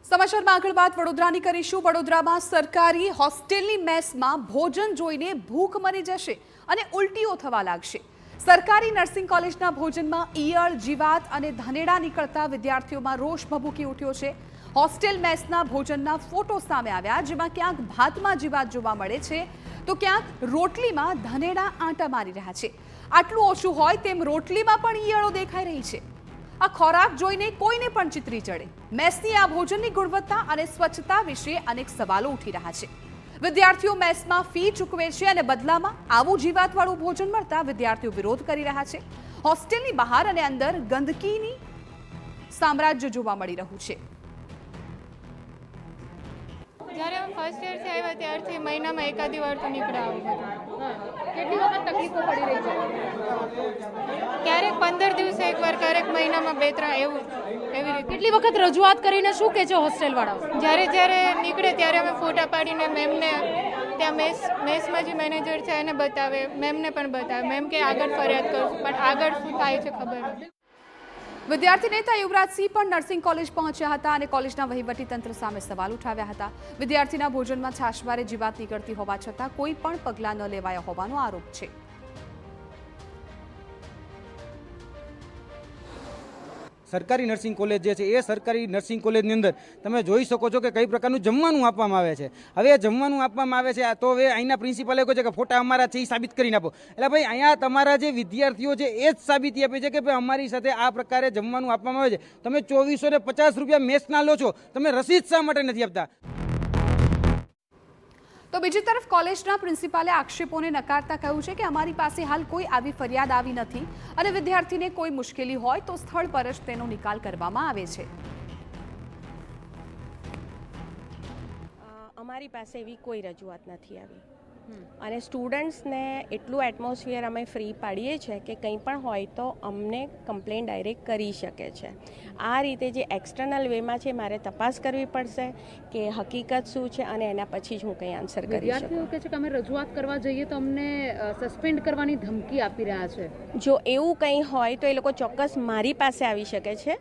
સમાચારમાં આગળ વાત વડોદરાની કરીશું। વડોદરામાં સરકારી હોસ્ટેલની મેસમાં ભોજન જોઈને ભૂખ મરી જશે અને ઉલટીઓ થવા લાગશે। સરકારી નર્સિંગ કોલેજના ભોજનમાં ઈયળ, જીવાત અને ધનેડા નીકળતા વિદ્યાર્થીઓમાં રોષ ભભૂકી ઉઠ્યો છે। હોસ્ટેલ મેસના ભોજનના ફોટો સામે આવ્યા, જેમાં ક્યાંક ભાતમાં જીવાત જોવા મળે છે તો ક્યાંક રોટલીમાં ધનેડા આંટા મારી રહ્યા છે। આટલું ઓછું હોય તેમ રોટલીમાં પણ ઈયળો દેખાઈ રહી છે। આ ખોરાક જોઈને કોઈને પણ ચિતરી ચડે। મેસની આ ભોજનની ગુણવત્તા અને સ્વચ્છતા વિશે અનેક સવાલો ઉઠી રહ્યા છે। વિદ્યાર્થીઓ મેસમાં ફી ચૂકવે છે અને બદલામાં આવું જીવાતવાળું ભોજન મળતા વિદ્યાર્થીઓ વિરોધ કરી રહ્યા છે। હોસ્ટેલની બહાર અને અંદર ગંદકીની સામ્રાજ્ય જોવા મળી રહ્યું છે। જ્યારે હું ફર્સ્ટ યરથી આવ્યા ત્યારથી મહિનામાં એકાદી વાર તો નીકળે આવું બધું। કેટલી વખત તકલીફો પડી રહી છે? ક્યારેક 15 દિવસે એકવાર, ક્યારેક મહિનામાં 2-3 એવી રીતે। કેટલી વખત રજૂઆત કરીને શું કહે છે હોસ્ટેલ વાળાઓ? જ્યારે નીકળે ત્યારે અમે ફોટા પાડીને મેમને ત્યાં મેસમાં જે મેનેજર છે એને બતાવે, મેમને પણ બતાવે। મેમ કે આગળ ફરિયાદ કરશું, પણ આગળ શું થાય છે ખબર નથી। વિદ્યાર્થી નેતા યુવરાજસિંહ પણ નર્સિંગ કોલેજ પહોંચ્યા હતા અને કોલેજના વહીવટીતંત્ર સામે સવાલ ઉઠાવ્યા હતા। વિદ્યાર્થીના ભોજનમાં છાશવારે જીવાત નીકળતી હોવા છતાં કોઈ પણ પગલાં ન લેવાયા હોવાનો આરોપ છે। સરકારી નર્સિંગ કોલેજ જે છે એ સરકારી નર્સિંગ કોલેજની અંદર તમે જોઈ શકો છો કે કઈ પ્રકારનું જમવાનું આપવામાં આવે છે। હવે એ જમવાનું આપવામાં આવે છે તો હવે અહીંના પ્રિન્સિપાલે કહે છે કે ફોટા અમારા છે એ સાબિત કરીને આપો। એટલે ભાઈ અહીંયા તમારા જે વિદ્યાર્થીઓ છે એ જ સાબિતી આપે છે કે ભાઈ અમારી સાથે આ પ્રકારે જમવાનું આપવામાં આવે છે। તમે 2450 રૂપિયા મેસના લો છો, તમે રસીદ શા માટે નથી આપતા? તો બીજી તરફ કોલેજના પ્રિન્સિપાલે આક્ષેપોને નકારતા કહ્યું છે કે અમારી પાસે હાલ કોઈ આવી ફરિયાદ આવી નથી અને વિદ્યાર્થીને કોઈ મુશ્કેલી હોય તો સ્થળ પર જ તેનો નિકાલ કરવામાં આવે છે। અમારી પાસે એવી કોઈ રજૂઆત નથી આવી અને સ્ટુડન્ટ્સને એટલું એટમોસ્ફિયર અમે ફ્રી પાડીએ છીએ કે કંઈ પણ હોય તો અમને કમ્પ્લેન ડાયરેક્ટ કરી શકે છે। આ રીતે જે એક્સટર્નલ વેમાં છે મારે તપાસ કરવી પડશે કે હકીકત શું છે અને એના પછી જ હું કંઈ આન્સર કરી શકું। વિદ્યાર્થીઓ કહે છે કે અમે રજૂઆત કરવા જઈએ તો અમને સસ્પેન્ડ કરવાની ધમકી આપી રહ્યા છે। જો એવું કંઈ હોય તો એ લોકો ચોક્કસ મારી પાસે આવી શકે છે।